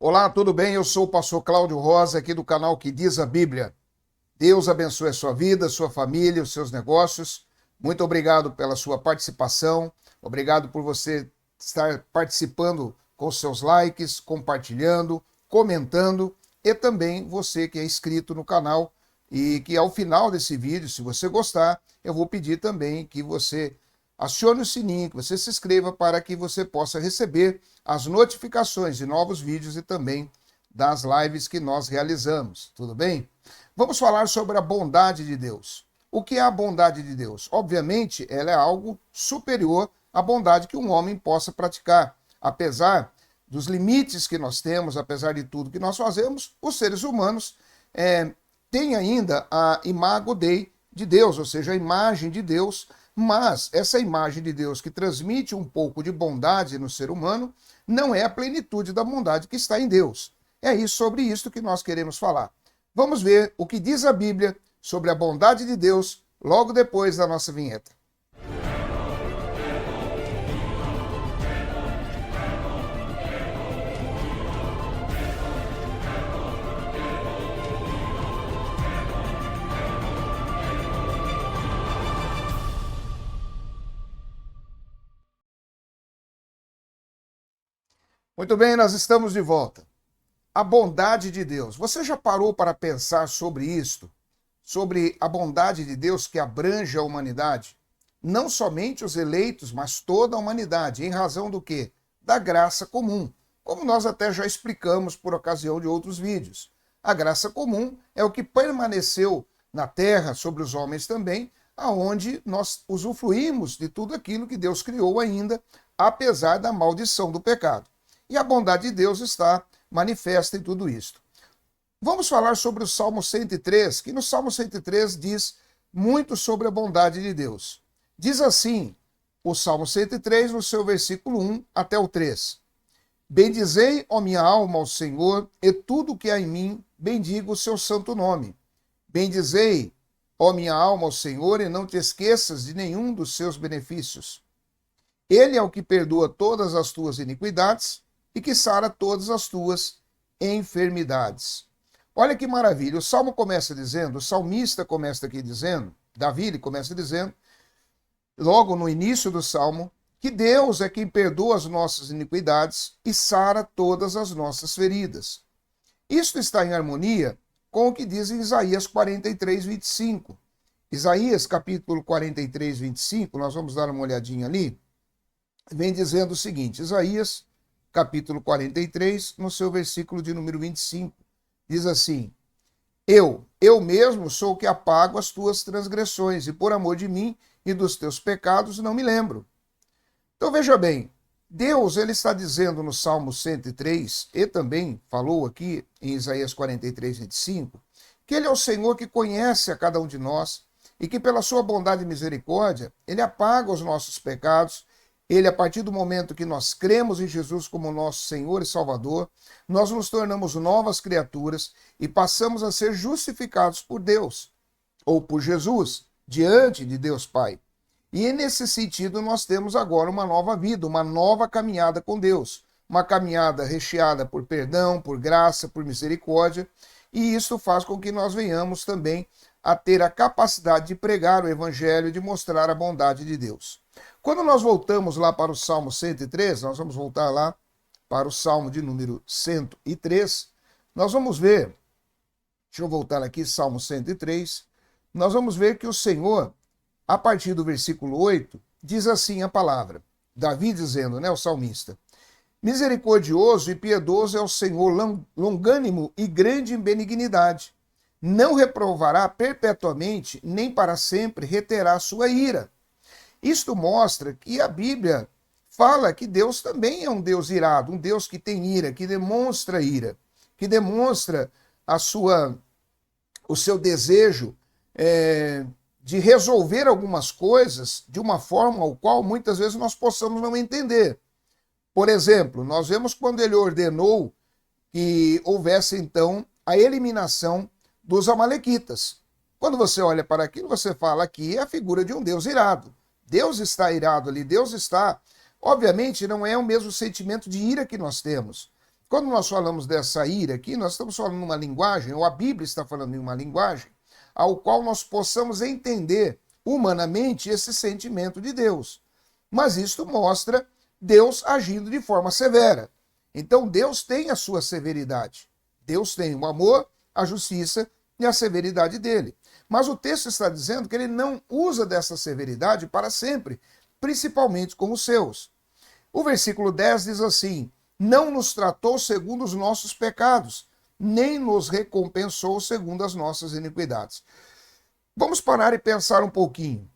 Olá, tudo bem? Eu sou o pastor Cláudio Rosa, aqui do canal Que Diz a Bíblia. Deus abençoe a sua vida, a sua família, os seus negócios. Muito obrigado pela sua participação. Obrigado por você estar participando com seus likes, compartilhando, comentando e também você que é inscrito no canal e que ao final desse vídeo, se você gostar, eu vou pedir também que você acione o sininho, que você se inscreva para que você possa receber as notificações de novos vídeos e também das lives que nós realizamos, tudo bem? Vamos falar sobre a bondade de Deus. O que é a bondade de Deus? Obviamente, ela é algo superior à bondade que um homem possa praticar. Apesar dos limites que nós temos, apesar de tudo que nós fazemos, os seres humanos têm ainda a imago Dei de Deus, ou seja, a imagem de Deus, mas essa imagem de Deus que transmite um pouco de bondade no ser humano não é a plenitude da bondade que está em Deus. É isso, sobre isso que nós queremos falar. Vamos ver o que diz a Bíblia sobre a bondade de Deus logo depois da nossa vinheta. Muito bem, nós estamos de volta. A bondade de Deus. Você já parou para pensar sobre isto? Sobre a bondade de Deus que abrange a humanidade? Não somente os eleitos, mas toda a humanidade. Em razão do quê? Da graça comum. Como nós até já explicamos por ocasião de outros vídeos. A graça comum é o que permaneceu na terra, sobre os homens também, aonde nós usufruímos de tudo aquilo que Deus criou ainda, apesar da maldição do pecado. E a bondade de Deus está manifesta em tudo isto. Vamos falar sobre o Salmo 103, que no Salmo 103 diz muito sobre a bondade de Deus. Diz assim, o Salmo 103, no seu versículo 1 até o 3. Bendizei, ó minha alma, ao Senhor, e tudo que há em mim, bendiga o seu santo nome. Bendizei, ó minha alma, ao Senhor, e não te esqueças de nenhum dos seus benefícios. Ele é o que perdoa todas as tuas iniquidades e que sara todas as tuas enfermidades. Olha que maravilha, o Salmo começa dizendo, o salmista começa aqui dizendo, Davi ele começa dizendo, logo no início do Salmo, que Deus é quem perdoa as nossas iniquidades e sara todas as nossas feridas. Isto está em harmonia com o que diz em Isaías 43, 25. Isaías capítulo 43, 25, nós vamos dar uma olhadinha ali, vem dizendo o seguinte, Isaías capítulo 43, no seu versículo de número 25, diz assim, eu mesmo sou o que apago as tuas transgressões, e por amor de mim e dos teus pecados não me lembro. Então veja bem, Deus ele está dizendo no Salmo 103, e também falou aqui em Isaías 43, 25, que ele é o Senhor que conhece a cada um de nós, e que pela sua bondade e misericórdia, ele apaga os nossos pecados. Ele, a partir do momento que nós cremos em Jesus como nosso Senhor e Salvador, nós nos tornamos novas criaturas e passamos a ser justificados por Deus, ou por Jesus, diante de Deus Pai. E nesse sentido nós temos agora uma nova vida, uma nova caminhada com Deus, uma caminhada recheada por perdão, por graça, por misericórdia, e isso faz com que nós venhamos também a ter a capacidade de pregar o Evangelho e de mostrar a bondade de Deus. Quando nós voltamos lá para o Salmo 103, nós vamos voltar lá para o Salmo de número 103, nós vamos ver, deixa eu voltar aqui, Salmo 103, nós vamos ver que o Senhor, a partir do versículo 8, diz assim a palavra, Davi dizendo, né, o salmista, misericordioso e piedoso é o Senhor, longânimo e grande em benignidade, não reprovará perpetuamente, nem para sempre reterá sua ira. Isto mostra que a Bíblia fala que Deus também é um Deus irado, um Deus que tem ira, que demonstra o seu desejo de resolver algumas coisas de uma forma ao qual muitas vezes nós possamos não entender. Por exemplo, nós vemos quando ele ordenou que houvesse então a eliminação dos amalequitas. Quando você olha para aquilo, você fala que é a figura de um Deus irado. Deus está irado ali, Deus está... Obviamente, não é o mesmo sentimento de ira que nós temos. Quando nós falamos dessa ira aqui, nós estamos falando uma linguagem, ou a Bíblia está falando em uma linguagem, ao qual nós possamos entender humanamente esse sentimento de Deus. Mas isto mostra Deus agindo de forma severa. Então Deus tem a sua severidade. Deus tem o amor, a justiça e a severidade dele. Mas o texto está dizendo que ele não usa dessa severidade para sempre, principalmente com os seus. O versículo 10 diz assim: não nos tratou segundo os nossos pecados, nem nos recompensou segundo as nossas iniquidades. Vamos parar e pensar um pouquinho.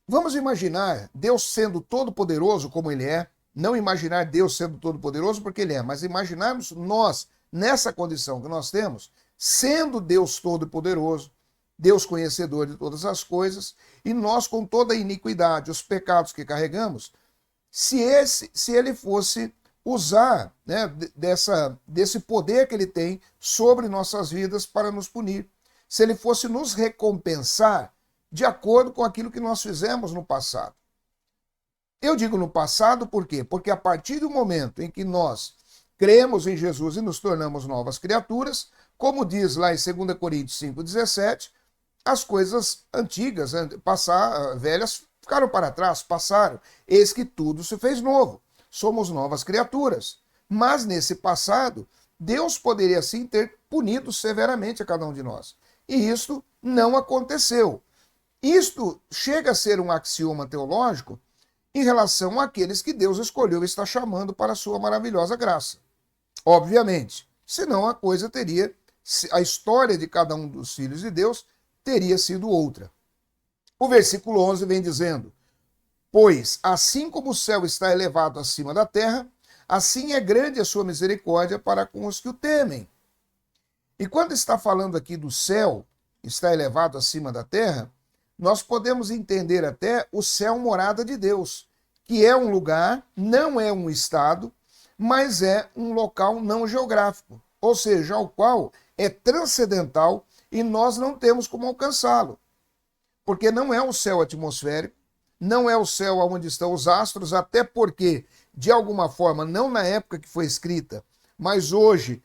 Vamos imaginar Deus sendo todo-poderoso como ele é, não imaginar Deus sendo todo-poderoso porque ele é, mas imaginarmos nós, nessa condição que nós temos, sendo Deus todo-poderoso, Deus conhecedor de todas as coisas, e nós com toda a iniquidade, os pecados que carregamos, se ele fosse usar, né, desse poder que ele tem sobre nossas vidas para nos punir, se ele fosse nos recompensar de acordo com aquilo que nós fizemos no passado. Eu digo no passado por quê? Porque a partir do momento em que nós cremos em Jesus e nos tornamos novas criaturas, como diz lá em 2 Coríntios 5,17, as coisas antigas, velhas, ficaram para trás, passaram. Eis que tudo se fez novo. Somos novas criaturas. Mas nesse passado, Deus poderia sim ter punido severamente a cada um de nós. E isto não aconteceu. Isto chega a ser um axioma teológico em relação àqueles que Deus escolheu e está chamando para a sua maravilhosa graça. Obviamente, senão a coisa teria, a história de cada um dos filhos de Deus teria sido outra. O versículo 11 vem dizendo: pois assim como o céu está elevado acima da terra, assim é grande a sua misericórdia para com os que o temem. E quando está falando aqui do céu, está elevado acima da terra, nós podemos entender até o céu morada de Deus, que é um lugar, não é um estado, mas é um local não geográfico, ou seja, ao qual é transcendental e nós não temos como alcançá-lo. Porque não é o céu atmosférico, não é o céu onde estão os astros, até porque, de alguma forma, não na época que foi escrita, mas hoje,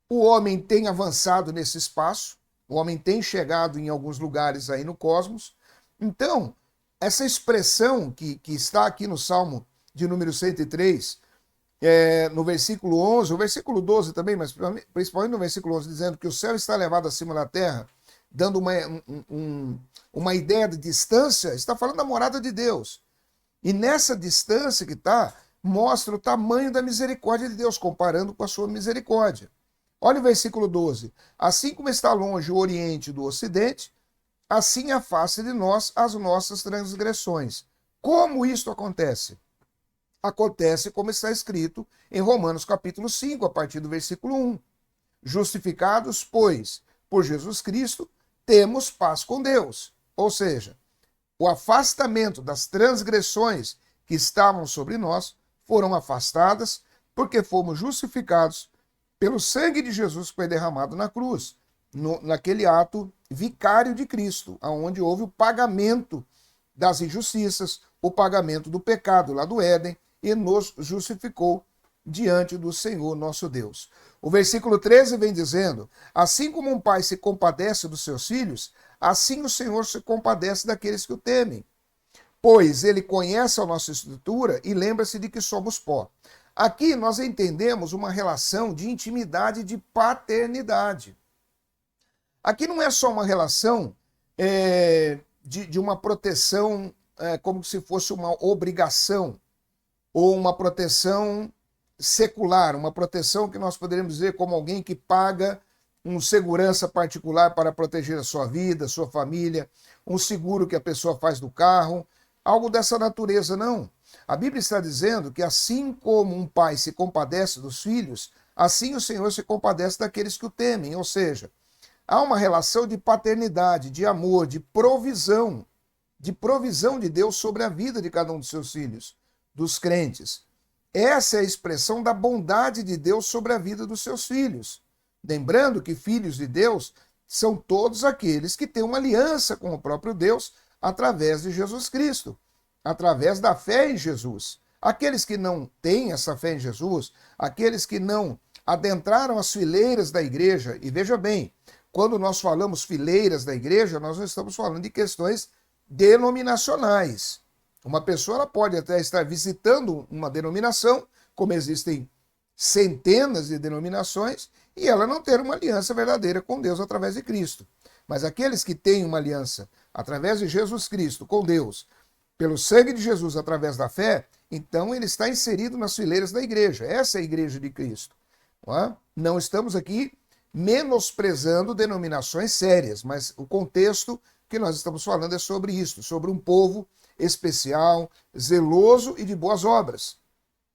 o homem tem avançado nesse espaço, o homem tem chegado em alguns lugares aí no cosmos. Então, essa expressão que está aqui no Salmo de número 103, no versículo 11, o versículo 12 também, mas principalmente no versículo 11, dizendo que o céu está elevado acima da terra, dando uma ideia de distância, está falando da morada de Deus. E nessa distância que está, mostra o tamanho da misericórdia de Deus, comparando com a sua misericórdia. Olha o versículo 12. Assim como está longe o Oriente do Ocidente, assim afasta de nós as nossas transgressões. Como isto acontece? Acontece como está escrito em Romanos capítulo 5, a partir do versículo 1. Justificados, pois, por Jesus Cristo, temos paz com Deus. Ou seja, o afastamento das transgressões que estavam sobre nós foram afastadas porque fomos justificados pelo sangue de Jesus que foi derramado na cruz, naquele ato vicário de Cristo, onde houve o pagamento das injustiças, o pagamento do pecado lá do Éden, e nos justificou diante do Senhor nosso Deus. O versículo 13 vem dizendo: assim como um pai se compadece dos seus filhos, assim o Senhor se compadece daqueles que o temem. Pois ele conhece a nossa estrutura e lembra-se de que somos pó. Aqui nós entendemos uma relação de intimidade e de paternidade. Aqui não é só uma relação de uma proteção como se fosse uma obrigação, ou uma proteção secular, uma proteção que nós poderíamos dizer como alguém que paga um segurança particular para proteger a sua vida, a sua família, um seguro que a pessoa faz do carro, algo dessa natureza, não. A Bíblia está dizendo que assim como um pai se compadece dos filhos, assim o Senhor se compadece daqueles que o temem, ou seja, há uma relação de paternidade, de amor, de provisão de Deus sobre a vida de cada um dos seus filhos, dos crentes. Essa é a expressão da bondade de Deus sobre a vida dos seus filhos. Lembrando que filhos de Deus são todos aqueles que têm uma aliança com o próprio Deus através de Jesus Cristo, através da fé em Jesus. Aqueles que não têm essa fé em Jesus, aqueles que não adentraram as fileiras da igreja, e veja bem, quando nós falamos fileiras da igreja, nós não estamos falando de questões denominacionais. Uma pessoa ela pode até estar visitando uma denominação, como existem centenas de denominações, e ela não ter uma aliança verdadeira com Deus através de Cristo. Mas aqueles que têm uma aliança através de Jesus Cristo com Deus, pelo sangue de Jesus através da fé, então ele está inserido nas fileiras da igreja. Essa é a igreja de Cristo. Não estamos aqui menosprezando denominações sérias, mas o contexto que nós estamos falando é sobre isso, sobre um povo especial, zeloso e de boas obras.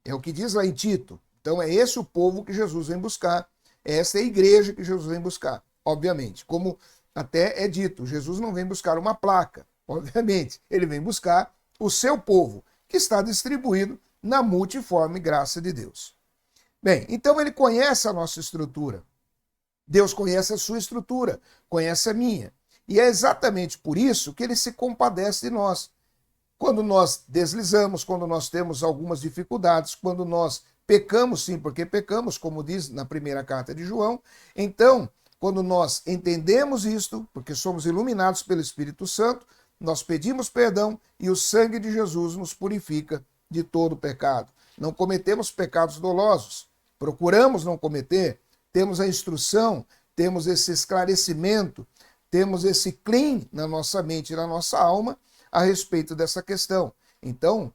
É o que diz lá em Tito. Então é esse o povo que Jesus vem buscar, essa é a igreja que Jesus vem buscar, obviamente. Como até é dito, Jesus não vem buscar uma placa, obviamente, ele vem buscar o seu povo, que está distribuído na multiforme graça de Deus. Bem, então ele conhece a nossa estrutura. Deus conhece a sua estrutura, conhece a minha. E é exatamente por isso que ele se compadece de nós. Quando nós deslizamos, quando nós temos algumas dificuldades, quando nós pecamos, sim, porque pecamos, como diz na primeira carta de João, então, quando nós entendemos isto, porque somos iluminados pelo Espírito Santo, nós pedimos perdão e o sangue de Jesus nos purifica de todo pecado. Não cometemos pecados dolosos, procuramos não cometer, temos a instrução, temos esse esclarecimento, temos esse clean na nossa mente e na nossa alma a respeito dessa questão. Então,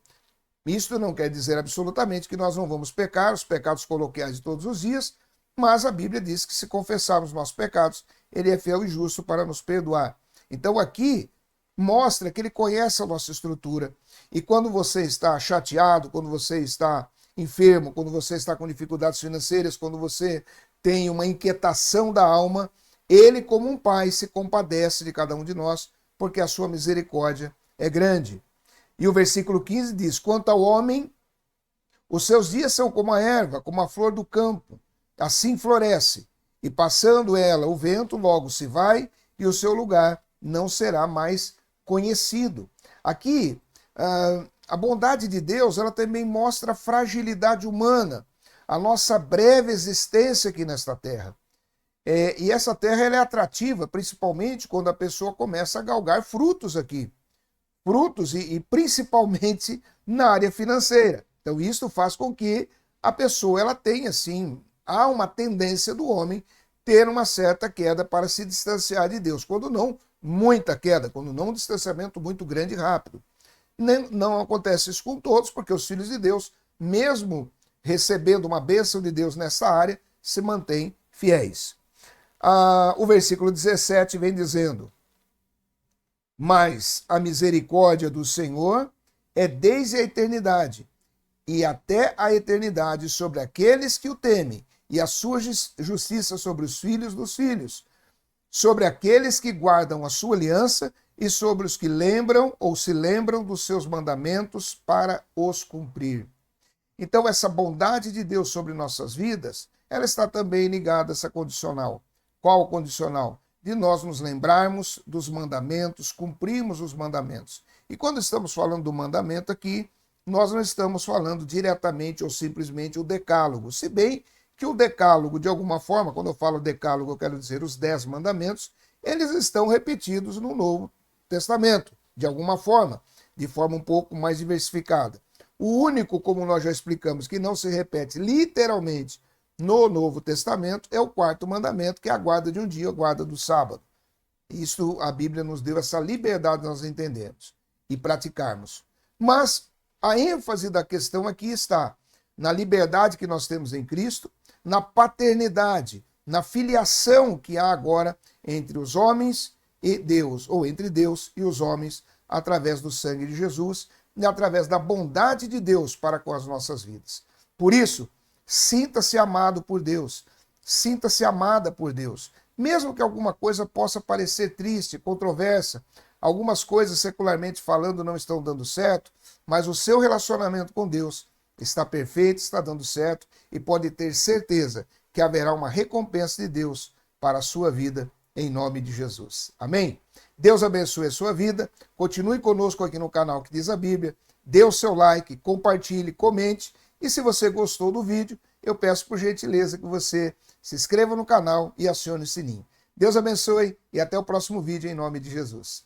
isto não quer dizer absolutamente que nós não vamos pecar, os pecados coloquiais de todos os dias, mas a Bíblia diz que se confessarmos nossos pecados, ele é fiel e justo para nos perdoar. Então aqui mostra que ele conhece a nossa estrutura. E quando você está chateado, quando você está enfermo, quando você está com dificuldades financeiras, quando você tem uma inquietação da alma, ele, como um pai, se compadece de cada um de nós, porque a sua misericórdia é grande. E o versículo 15 diz: quanto ao homem, os seus dias são como a erva, como a flor do campo, assim floresce, e passando ela o vento, logo se vai, e o seu lugar não será mais conhecido. Aqui, a bondade de Deus, ela também mostra a fragilidade humana, a nossa breve existência aqui nesta terra. E essa terra ela é atrativa, principalmente quando a pessoa começa a galgar frutos aqui. Frutos e principalmente na área financeira. Então isso faz com que a pessoa ela tenha, sim, há uma tendência do homem ter uma certa queda para se distanciar de Deus. Quando não, muita queda, quando não um distanciamento muito grande e rápido. Não acontece isso com todos, porque os filhos de Deus, mesmo recebendo uma bênção de Deus nessa área, se mantêm fiéis. O versículo 17 vem dizendo: mas a misericórdia do Senhor é desde a eternidade, e até a eternidade sobre aqueles que o temem, e a sua justiça sobre os filhos dos filhos, sobre aqueles que guardam a sua aliança e sobre os que lembram ou se lembram dos seus mandamentos para os cumprir. Então essa bondade de Deus sobre nossas vidas, ela está também ligada a essa condicional. Qual o condicional? De nós nos lembrarmos dos mandamentos, cumprirmos os mandamentos. E quando estamos falando do mandamento aqui, nós não estamos falando diretamente ou simplesmente o decálogo, se bem que o decálogo, de alguma forma, quando eu falo decálogo, eu quero dizer os 10 mandamentos, eles estão repetidos no Novo Testamento, de alguma forma, de forma um pouco mais diversificada. O único, como nós já explicamos, que não se repete literalmente no Novo Testamento é o 4º mandamento, que é a guarda de um dia, a guarda do sábado. Isso a Bíblia nos deu essa liberdade de nós entendermos e praticarmos. Mas a ênfase da questão aqui está na liberdade que nós temos em Cristo, na paternidade, na filiação que há agora entre os homens e Deus, ou entre Deus e os homens, através do sangue de Jesus e através da bondade de Deus para com as nossas vidas. Por isso, sinta-se amado por Deus, sinta-se amada por Deus, mesmo que alguma coisa possa parecer triste, controversa, algumas coisas secularmente falando não estão dando certo, mas o seu relacionamento com Deus está perfeito, está dando certo e pode ter certeza que haverá uma recompensa de Deus para a sua vida, em nome de Jesus. Amém? Deus abençoe a sua vida, continue conosco aqui no canal Que Diz a Bíblia, dê o seu like, compartilhe, comente. E se você gostou do vídeo, eu peço por gentileza que você se inscreva no canal e acione o sininho. Deus abençoe e até o próximo vídeo em nome de Jesus.